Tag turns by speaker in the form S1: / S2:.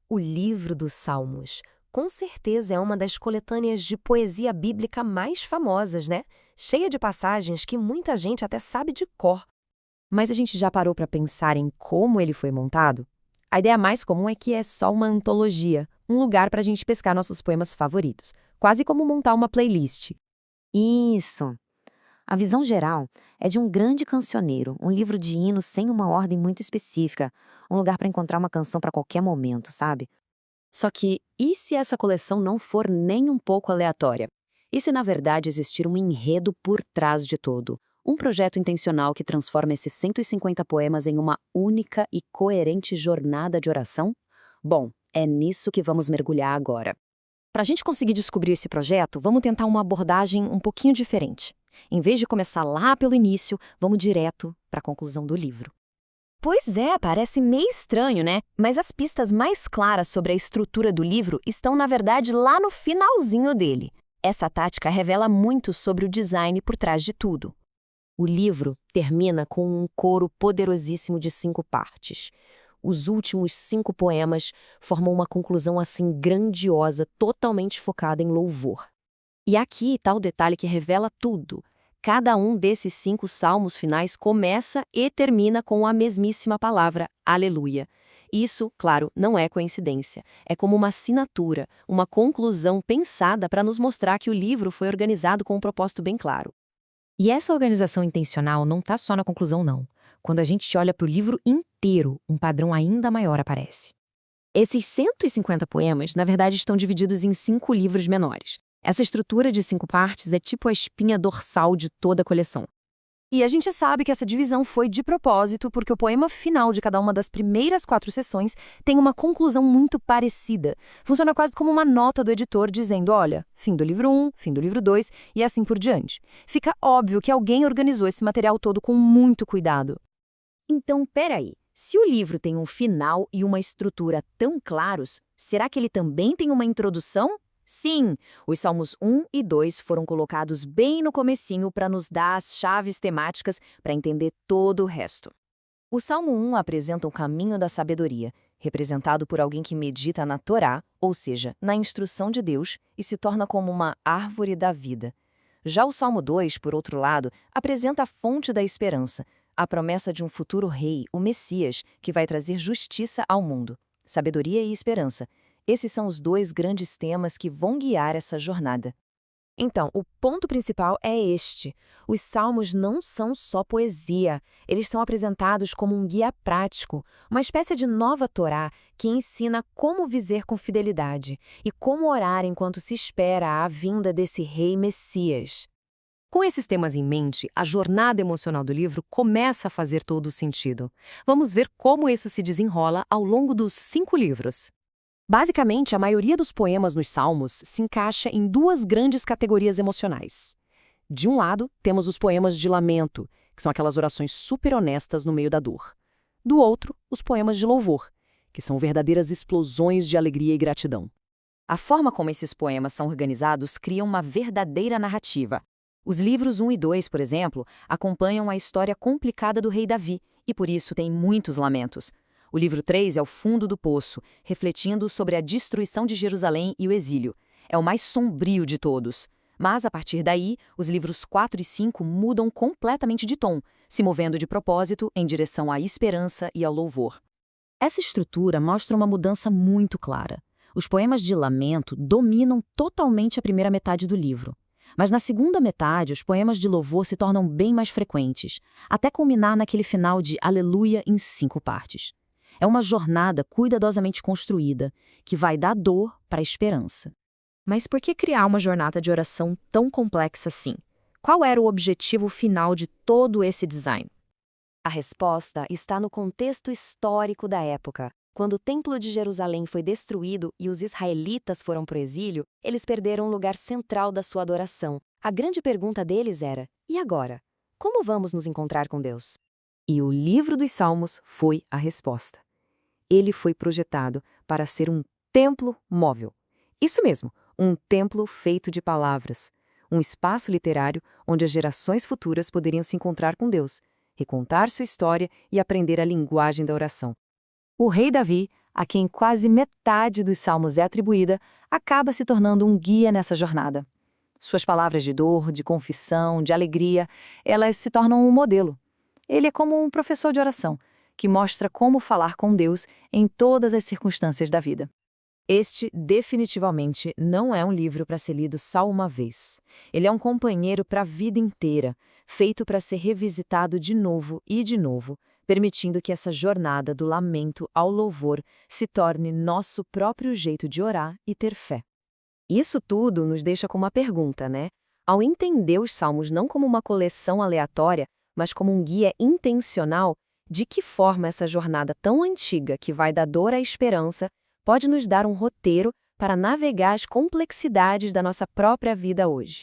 S1: O livro dos Salmos. Com certeza é uma das coletâneas de poesia bíblica mais famosas, né? Cheia de passagens que muita gente até sabe de cor.
S2: Mas a gente já parou para pensar em como ele foi montado? A ideia mais comum é que é só uma antologia, um lugar para a gente pescar nossos poemas favoritos, quase como montar uma playlist.
S3: Isso! A visão geral é de um grande cancioneiro, um livro de hinos sem uma ordem muito específica, um lugar para encontrar uma canção para qualquer momento, sabe?
S2: Só que, e se essa coleção não for nem um pouco aleatória? E se, na verdade, existir um enredo por trás de tudo? Um projeto intencional que transforma esses 150 poemas em uma única e coerente jornada de oração? Bom, é nisso que vamos mergulhar agora. Para a gente conseguir descobrir esse projeto, vamos tentar uma abordagem um pouquinho diferente. Em vez de começar lá pelo início, vamos direto para a conclusão do livro.
S1: Pois é, parece meio estranho, né? Mas as pistas mais claras sobre a estrutura do livro estão, na verdade, lá no finalzinho dele. Essa tática revela muito sobre o design por trás de tudo.
S2: O livro termina com um coro poderosíssimo de 5 partes. Os últimos 5 poemas formam uma conclusão assim grandiosa, totalmente focada em louvor. E aqui está o detalhe que revela tudo. Cada um desses 5 salmos finais começa e termina com a mesmíssima palavra, aleluia. Isso, claro, não é coincidência. É como uma assinatura, uma conclusão pensada para nos mostrar que o livro foi organizado com um propósito bem claro. E essa organização intencional não está só na conclusão, não. Quando a gente olha para o livro inteiro, um padrão ainda maior aparece. Esses 150 poemas, na verdade, estão divididos em 5 livros menores. Essa estrutura de 5 partes é tipo a espinha dorsal de toda a coleção.
S1: E a gente sabe que essa divisão foi de propósito porque o poema final de cada uma das primeiras 4 sessões tem uma conclusão muito parecida. Funciona quase como uma nota do editor dizendo, olha, fim do livro 1, fim do livro 2 e assim por diante. Fica óbvio que alguém organizou esse material todo com muito cuidado.
S2: Então, peraí, se o livro tem um final e uma estrutura tão claros, será que ele também tem uma introdução? Sim, os Salmos 1 e 2 foram colocados bem no comecinho para nos dar as chaves temáticas para entender todo o resto. O Salmo 1 apresenta o caminho da sabedoria, representado por alguém que medita na Torá, ou seja, na instrução de Deus, e se torna como uma árvore da vida. Já o Salmo 2, por outro lado, apresenta a fonte da esperança, a promessa de um futuro rei, o Messias, que vai trazer justiça ao mundo. Sabedoria e esperança. Esses são os 2 grandes temas que vão guiar essa jornada.
S1: Então, o ponto principal é este. Os salmos não são só poesia. Eles são apresentados como um guia prático, uma espécie de nova Torá que ensina como viver com fidelidade e como orar enquanto se espera a vinda desse rei Messias.
S2: Com esses temas em mente, a jornada emocional do livro começa a fazer todo o sentido. Vamos ver como isso se desenrola ao longo dos 5 livros. Basicamente, a maioria dos poemas nos Salmos se encaixa em 2 grandes categorias emocionais. De um lado, temos os poemas de lamento, que são aquelas orações super honestas no meio da dor. Do outro, os poemas de louvor, que são verdadeiras explosões de alegria e gratidão. A forma como esses poemas são organizados cria uma verdadeira narrativa. Os livros 1 e 2, por exemplo, acompanham a história complicada do rei Davi, e por isso tem muitos lamentos. O livro 3 é o fundo do poço, refletindo sobre a destruição de Jerusalém e o exílio. É o mais sombrio de todos. Mas, a partir daí, os livros 4 e 5 mudam completamente de tom, se movendo de propósito em direção à esperança e ao louvor. Essa estrutura mostra uma mudança muito clara. Os poemas de lamento dominam totalmente a primeira metade do livro. Mas na segunda metade, os poemas de louvor se tornam bem mais frequentes, até culminar naquele final de Aleluia em 5 partes. É uma jornada cuidadosamente construída, que vai da dor para a esperança. Mas por que criar uma jornada de oração tão complexa assim? Qual era o objetivo final de todo esse design?
S3: A resposta está no contexto histórico da época. Quando o Templo de Jerusalém foi destruído e os israelitas foram para o exílio, eles perderam um lugar central da sua adoração. A grande pergunta deles era: e agora? Como vamos nos encontrar com Deus?
S2: E o livro dos Salmos foi a resposta. Ele foi projetado para ser um templo móvel. Isso mesmo, um templo feito de palavras. Um espaço literário onde as gerações futuras poderiam se encontrar com Deus, recontar sua história e aprender a linguagem da oração. O rei Davi,
S1: a quem quase metade dos salmos é atribuída, acaba se tornando um guia nessa jornada. Suas palavras de dor, de confissão, de alegria, elas se tornam um modelo. Ele é como um professor de oração, que mostra como falar com Deus em todas as circunstâncias da vida.
S2: Este, definitivamente, não é um livro para ser lido só uma vez. Ele é um companheiro para a vida inteira, feito para ser revisitado de novo e de novo, permitindo que essa jornada do lamento ao louvor se torne nosso próprio jeito de orar e ter fé. Isso tudo nos deixa com uma pergunta, né? Ao entender os Salmos não como uma coleção aleatória, mas como um guia intencional, de que forma essa jornada tão antiga que vai da dor à esperança pode nos dar um roteiro para navegar as complexidades da nossa própria vida hoje?